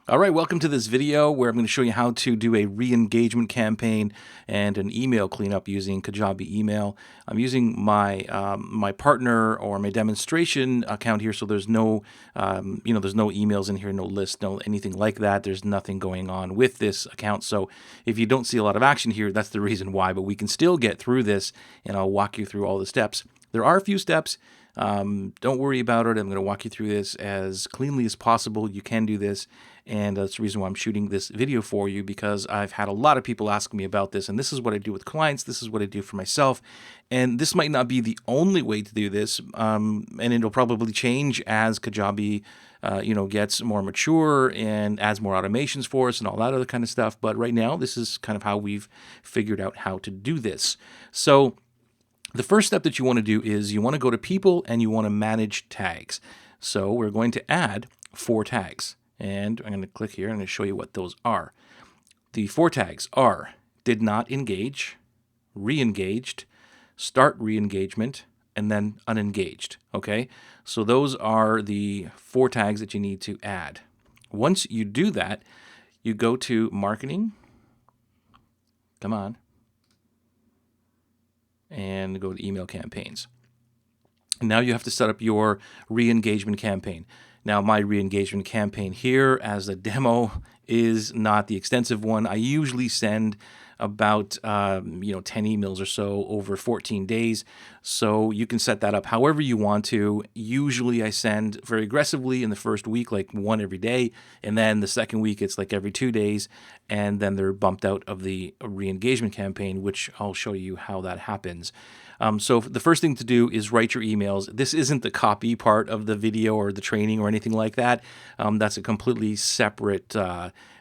All right, welcome to this video where I'm going to show you how to do a re-engagement campaign and an email cleanup using Kajabi email. I'm using my my partner or my demonstration account here, so there's no there's no emails in here, no list, no anything like that. There's nothing going on with this account. So if you don't see a lot of action here, that's the reason why. But we can still get through this, and I'll walk you through all the steps. There are a few steps. Don't worry about it. I'm going to walk you through this as cleanly as possible. You can do this, and that's the reason why I'm shooting this video for you, because I've had a lot of people asking me about this, and this is what I do with clients. This is what I do for myself, and this might not be the only way to do this, and it'll probably change as Kajabi gets more mature and adds more automations for us and all that other kind of stuff. But right now, this is kind of how we've figured out how to do this. So the first step that you want to do is you want to go to people and you want to manage tags. So we're going to add 4 tags, and I'm going to click here and I'm going to show you what those are. The 4 tags are did not engage, re-engaged, start re-engagement, and then unengaged. Okay, so those are the 4 tags that you need to add. Once you do that, you go to marketing. Come on. And go to email campaigns. And now you have to set up your re-engagement campaign. Now my re-engagement campaign here as a demo is not the extensive one. I usually send about 10 emails or so over 14 days. So you can set that up however you want to. Usually I send very aggressively in the first week, like 1 every day. And then the second week, it's like every 2 days. And then they're bumped out of the re-engagement campaign, which I'll show you how that happens. So the first thing to do is write your emails. This isn't the copy part of the video or the training or anything like that. That's a completely separate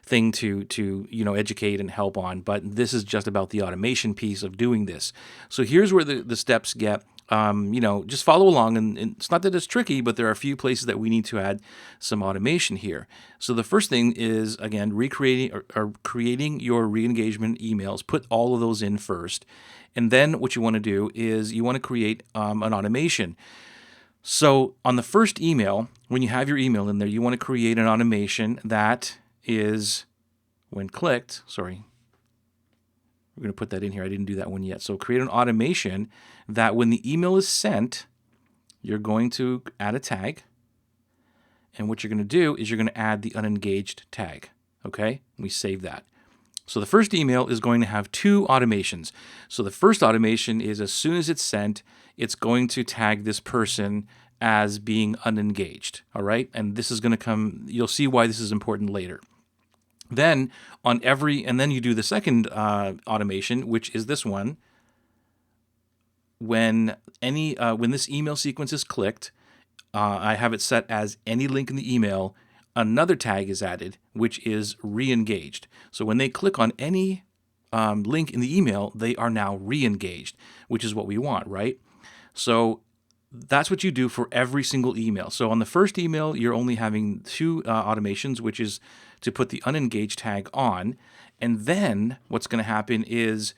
thing to educate and help on. But this is just about the automation piece of doing this. So here's where the steps get. Just follow along, and it's not that it's tricky, but there are a few places that we need to add some automation here. So the first thing is, again, creating your re-engagement emails. Put all of those in first. And then what you want to do is you want to create an automation. So on the first email, when you have your email in there, you want to create an automation that is, when clicked, sorry, we're going to put that in here. I didn't do that one yet. So create an automation that when the email is sent, you're going to add a tag. And what you're going to do is you're going to add the unengaged tag. Okay? We save that. So the first email is going to have 2 automations. So the first automation is as soon as it's sent, it's going to tag this person as being unengaged. All right? And this is going to come, you'll see why this is important later. Then then you do the second automation, which is this one. When this email sequence is clicked, I have it set as any link in the email. Another tag is added, which is re-engaged. So when they click on any link in the email, they are now re-engaged, which is what we want, right? So that's what you do for every single email. So on the first email, you're only having 2 automations, which is to put the unengaged tag on. And then what's going to happen is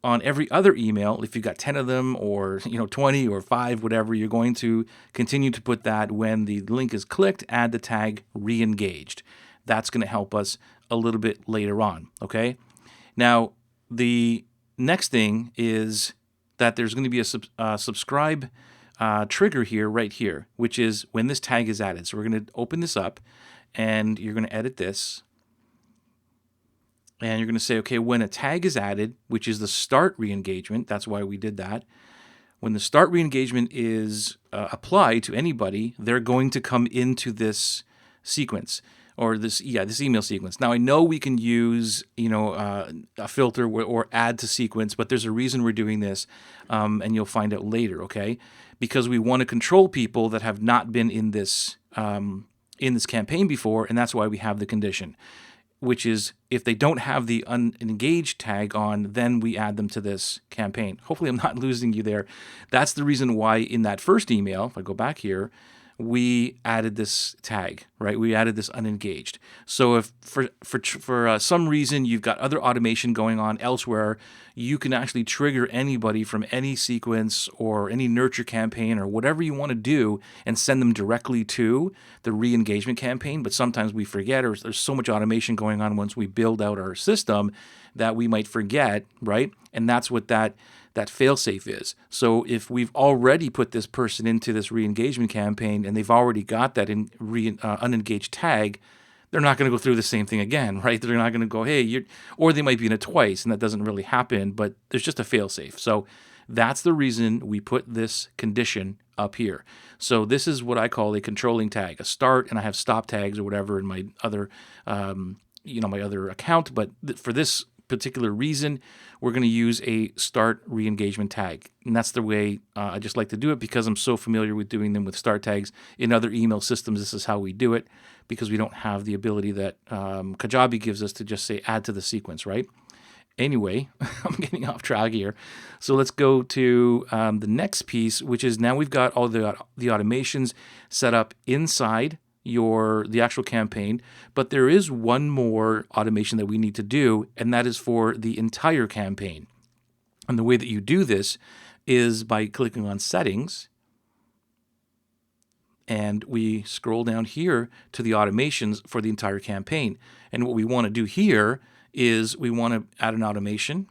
on every other email, if you've got 10 of them or 20 or 5, whatever, you're going to continue to put that when the link is clicked, add the tag re-engaged. That's going to help us a little bit later on, okay? Now, the next thing is that there's going to be a subscribe trigger here, right here, which is when this tag is added. So we're going to open this up, and you're going to edit this. And you're going to say, okay, when a tag is added, which is the start re-engagement, that's why we did that. When the start re-engagement is applied to anybody, they're going to come into this sequence or this email sequence. Now I know we can use a filter or add to sequence, but there's a reason we're doing this, and you'll find out later, okay? Because we want to control people that have not been in this campaign before, and that's why we have the condition, which is if they don't have the unengaged tag on, then we add them to this campaign. Hopefully I'm not losing you there. That's the reason why in that first email, if I go back here, we added this tag, right? We added this unengaged. So if for some reason you've got other automation going on elsewhere, you can actually trigger anybody from any sequence or any nurture campaign or whatever you want to do and send them directly to the re-engagement campaign. But sometimes we forget, or there's so much automation going on once we build out our system that we might forget, right? And that's what that failsafe is. So if we've already put this person into this re-engagement campaign and they've already got that unengaged tag, they're not going to go through the same thing again, right? They're not going to go, hey, or they might be in it twice, and that doesn't really happen, but there's just a failsafe. So that's the reason we put this condition up here. So this is what I call a controlling tag, a start, and I have stop tags or whatever in my other, my other account. But for this particular reason, we're going to use a start re-engagement tag. And that's the way I just like to do it, because I'm so familiar with doing them with start tags. In other email systems, this is how we do it, because we don't have the ability that Kajabi gives us to just say add to the sequence, right? Anyway, I'm getting off track here. So let's go to the next piece, which is now we've got all the automations set up inside the actual campaign, but there is one more automation that we need to do, and that is for the entire campaign. And the way that you do this is by clicking on Settings, and we scroll down here to the automations for the entire campaign. And what we want to do here is we want to add an automation,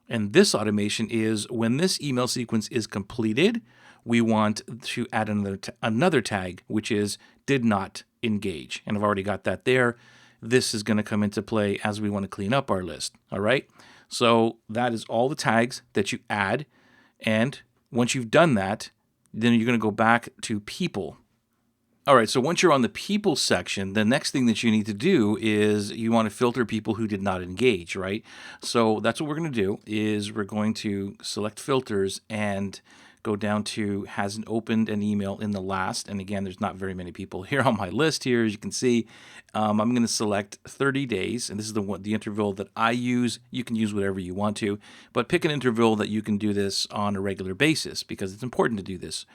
and this automation is when this email sequence is completed, we want to add another tag, which is did not engage. And I've already got that there. This is going to come into play as we want to clean up our list. All right. So that is all the tags that you add. And once you've done that, then you're going to go back to people. All right, so once you're on the people section, the next thing that you need to do is you want to filter people who did not engage, right? So that's what we're going to do, is we're going to select filters and go down to hasn't opened an email in the last. And again, there's not very many people here on my list here, as you can see. I'm going to select 30 days, and this is the interval that I use. You can use whatever you want to, but pick an interval that you can do this on a regular basis, because it's important to do this.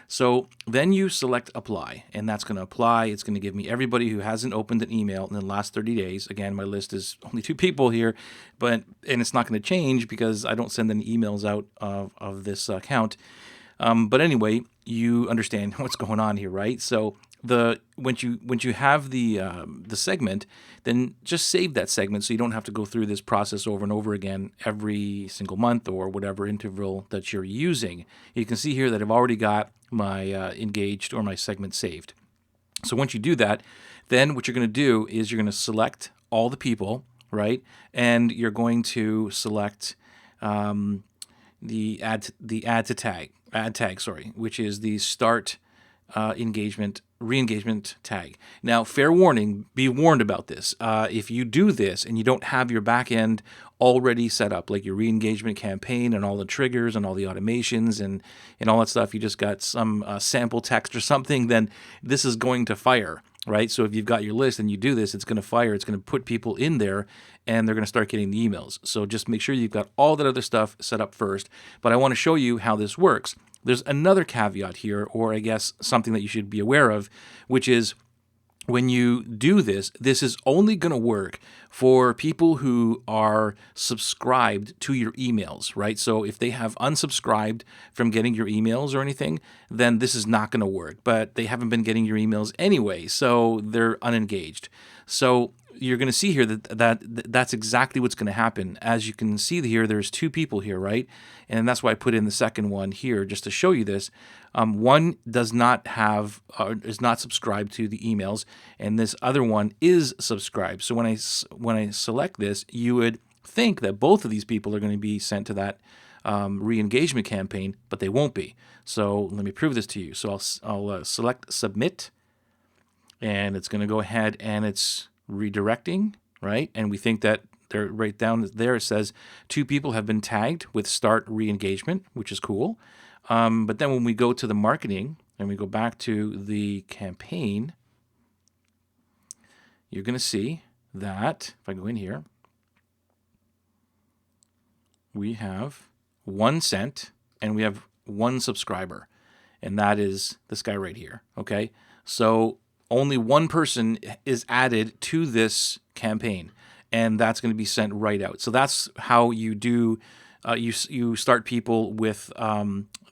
So then you select apply, and that's going to apply. It's going to give me everybody who hasn't opened an email in the last 30 days. Again, my list is only 2 people here, and it's not going to change because I don't send any emails out of this account. But anyway, you understand what's going on here, right? So once you have the segment, then just save that segment so you don't have to go through this process over and over again every single month or whatever interval that you're using. You can see here that I've already got my engaged or my segment saved. So once you do that, then what you're going to do is you're going to select all the people, right? And you're going to select the add tag, which is the start re-engagement tag. Now, fair warning, be warned about this. If you do this and you don't have your back end already set up, like your re-engagement campaign and all the triggers and all the automations and all that stuff, you just got some sample text or something, then this is going to fire, right? So if you've got your list and you do this, it's going to fire. It's going to put people in there, and they're going to start getting the emails. So just make sure you've got all that other stuff set up first. But I want to show you how this works. There's another caveat here, or I guess something that you should be aware of, which is when you do this, this is only going to work for people who are subscribed to your emails, right? So if they have unsubscribed from getting your emails or anything, then this is not going to work. But they haven't been getting your emails anyway, so they're unengaged. So you're going to see here that's exactly what's going to happen. As you can see here, there's 2 people here, right? And that's why I put in the second one here, just to show you this. One does not have, is not subscribed to the emails, and this other one is subscribed. So when I select this, you would think that both of these people are going to be sent to that re-engagement campaign, but they won't be. So let me prove this to you. So I'll select submit, and it's going to go ahead and it's redirecting, right? And we think that they're right down there. It says 2 people have been tagged with start re-engagement, which is cool. But then when we go to the marketing and we go back to the campaign, you're going to see that if I go in here, we have 1 sent and we have 1 subscriber. and that is this guy right here. Okay, so only one person is added to this campaign, and that's going to be sent right out. So that's how you do. You start people with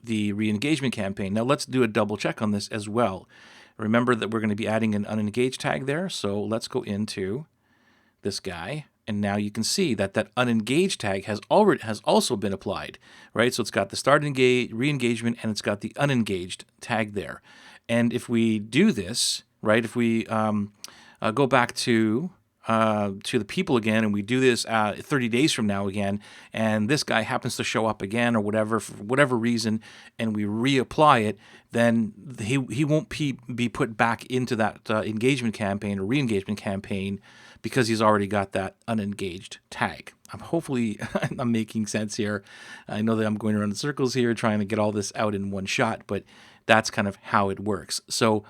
the re-engagement campaign. Now let's do a double check on this as well. Remember that we're going to be adding an unengaged tag there. So let's go into this guy, and now you can see that that unengaged tag has also been applied, right? So it's got the start re-engagement, and it's got the unengaged tag there. And if we do this, right, if we go back to the people again, and we do this 30 days from now again, and this guy happens to show up again or whatever, for whatever reason, and we reapply it, then he won't be put back into that engagement campaign or re-engagement campaign because he's already got that unengaged tag. Hopefully I'm making sense here. I know that I'm going around in circles here trying to get all this out in one shot, but that's kind of how it works. So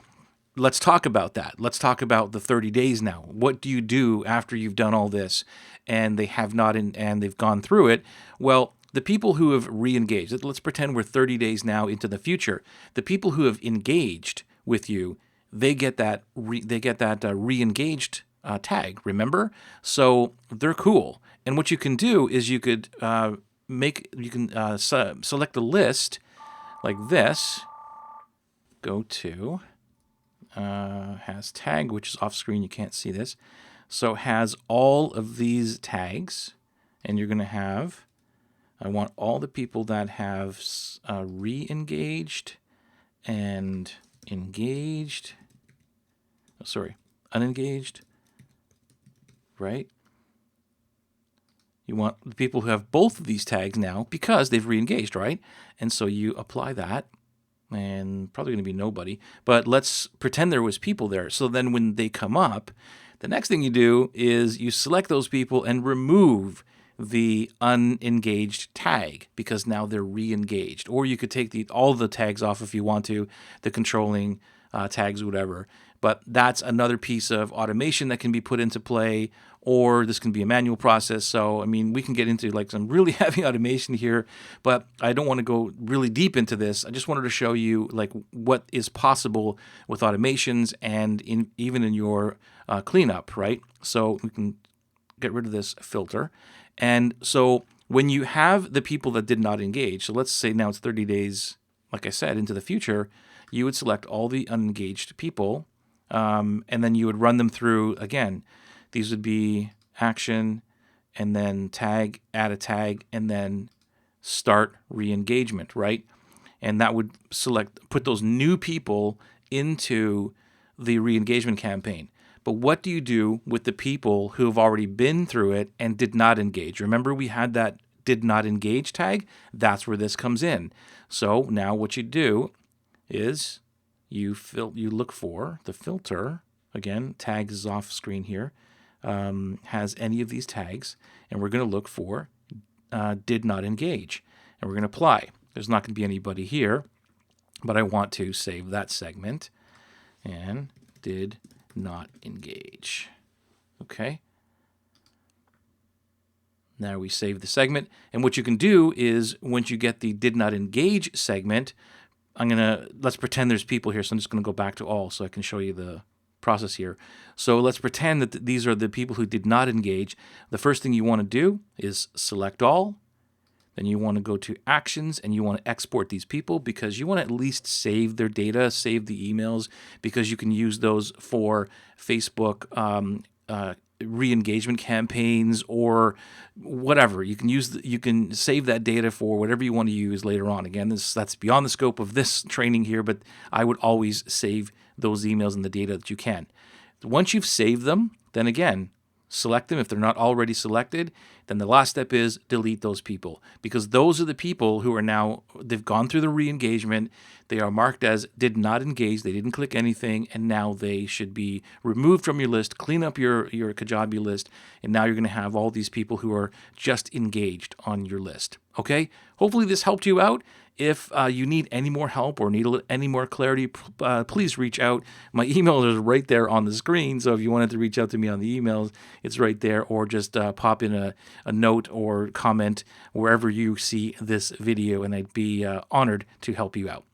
let's talk about that. Let's talk about the 30 days now. What do you do after you've done all this and they have not and they've gone through it? Well, the people who have re-engaged, let's pretend we're 30 days now into the future. The people who have engaged with you, they get that re-engaged tag, remember? So they're cool. And what you can do is you could select a list like this, go to has tag, which is off screen, you can't see this. So has all of these tags, and you're going to have, I want all the people that have re-engaged and engaged, unengaged, right? You want the people who have both of these tags now because they've re-engaged, right? And so you apply that, and probably going to be nobody, but let's pretend there was people there. So then when they come up, the next thing you do is you select those people and remove the unengaged tag because now they're re-engaged. Or you could take all the tags off if you want to, the controlling tags, whatever. But that's another piece of automation that can be put into play, or this can be a manual process. So, I mean, we can get into like some really heavy automation here, but I don't want to go really deep into this. I just wanted to show you like what is possible with automations and even in your cleanup, right? So we can get rid of this filter. And so when you have the people that did not engage, so let's say now it's 30 days, like I said, into the future, you would select all the unengaged people, and then you would run them through again. These would be action, and then tag, add a tag, and then start re-engagement, right? And that would put those new people into the re-engagement campaign. But what do you do with the people who have already been through it and did not engage? Remember we had that did not engage tag? That's where this comes in. So now what you do is you look for the filter. Again, tags is off screen here. Has any of these tags, and we're going to look for did not engage, and we're going to apply. There's not going to be anybody here, but I want to save that segment, and did not engage. Okay. Now we save the segment, and what you can do is once you get the did not engage segment, let's pretend there's people here, so I'm just going to go back to all so I can show you the process here. So let's pretend that these are the people who did not engage. The first thing you want to do is select all. Then you want to go to actions, and you want to export these people because you want to at least save their data, save the emails, because you can use those for Facebook re-engagement campaigns or whatever. You can save that data for whatever you want to use later on. Again, that's beyond the scope of this training here, but I would always save those emails and the data that you can. Once you've saved them, then again, select them. If they're not already selected, then the last step is delete those people, because those are the people who are now, they've gone through the re-engagement, they are marked as did not engage, they didn't click anything, and now they should be removed from your list. Clean up your Kajabi list, and now you're going to have all these people who are just engaged on your list. Okay? Hopefully this helped you out. If you need any more help or need any more clarity, please reach out. My email is right there on the screen, so if you wanted to reach out to me on the emails, it's right there, or just pop in a note or comment wherever you see this video, and I'd be honored to help you out.